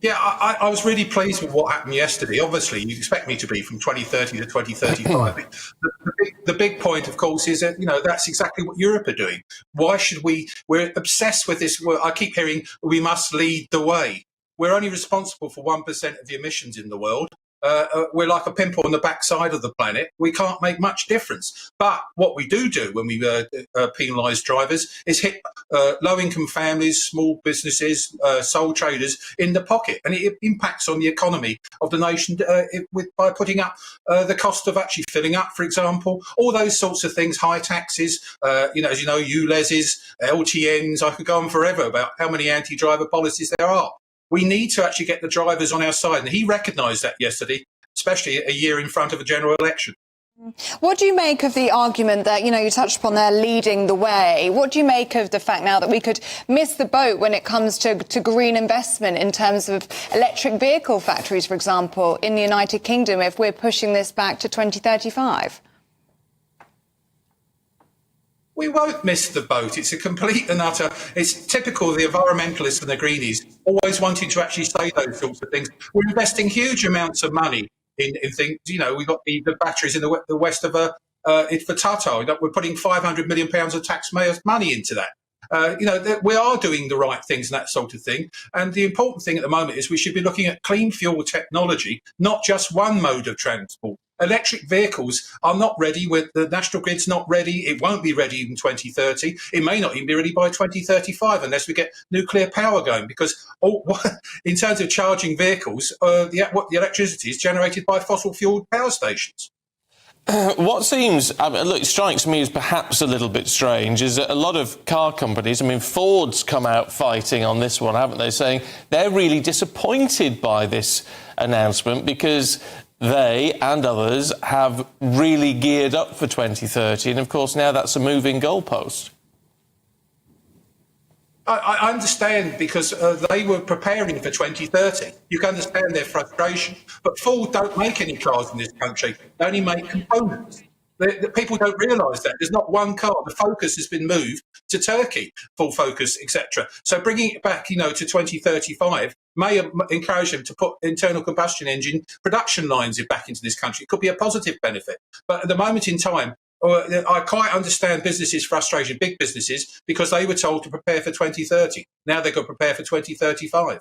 Yeah, I was really pleased with what happened yesterday. Obviously, you expect me to be from 2030 to 2035. The big point, of course, is that, that's exactly what Europe are doing. Why should we? We're obsessed with this. I keep hearing we must lead the way. We're only responsible for 1% of the emissions in the world. We're like a pimple on the backside of the planet. We can't make much difference. But what we do when we penalise drivers is hit low-income families, small businesses, sole traders in the pocket. And it impacts on the economy of the nation by putting up the cost of actually filling up, for example, all those sorts of things, high taxes, as you know, ULEZs, LTNs. I could go on forever about how many anti-driver policies there are. We need to actually get the drivers on our side. And he recognised that yesterday, especially a year in front of a general election. What do you make of the argument that, you touched upon there, leading the way? What do you make of the fact now that we could miss the boat when it comes to green investment in terms of electric vehicle factories, for example, in the United Kingdom, if we're pushing this back to 2035? We won't miss the boat. It's a complete and utter. It's typical of the environmentalists and the greenies always wanting to actually say those sorts of things. We're investing huge amounts of money in things. We've got the batteries in the west of for Tata. We're putting £500 million of taxpayers' money into that. We are doing the right things and that sort of thing. And the important thing at the moment is we should be looking at clean fuel technology, not just one mode of transport. Electric vehicles are not ready. The national grid's not ready. It won't be ready in 2030. It may not even be ready by 2035 unless we get nuclear power going. Because in terms of charging vehicles, the electricity is generated by fossil-fueled power stations. What strikes me as perhaps a little bit strange is that a lot of car companies, Ford's come out fighting on this one, haven't they, saying they're really disappointed by this announcement because they and others have really geared up for 2030, and of course now that's a moving goalpost. I understand because they were preparing for 2030. You can understand their frustration. But Ford don't make any cars in this country. They only make components. The people don't realise that. There's not one car. The focus has been moved to Turkey, full focus, etc. So bringing it back, to 2035 may encourage them to put internal combustion engine production lines back into this country. It could be a positive benefit. But at the moment in time, I quite understand businesses' frustration, big businesses, because they were told to prepare for 2030. Now they've got to prepare for 2035.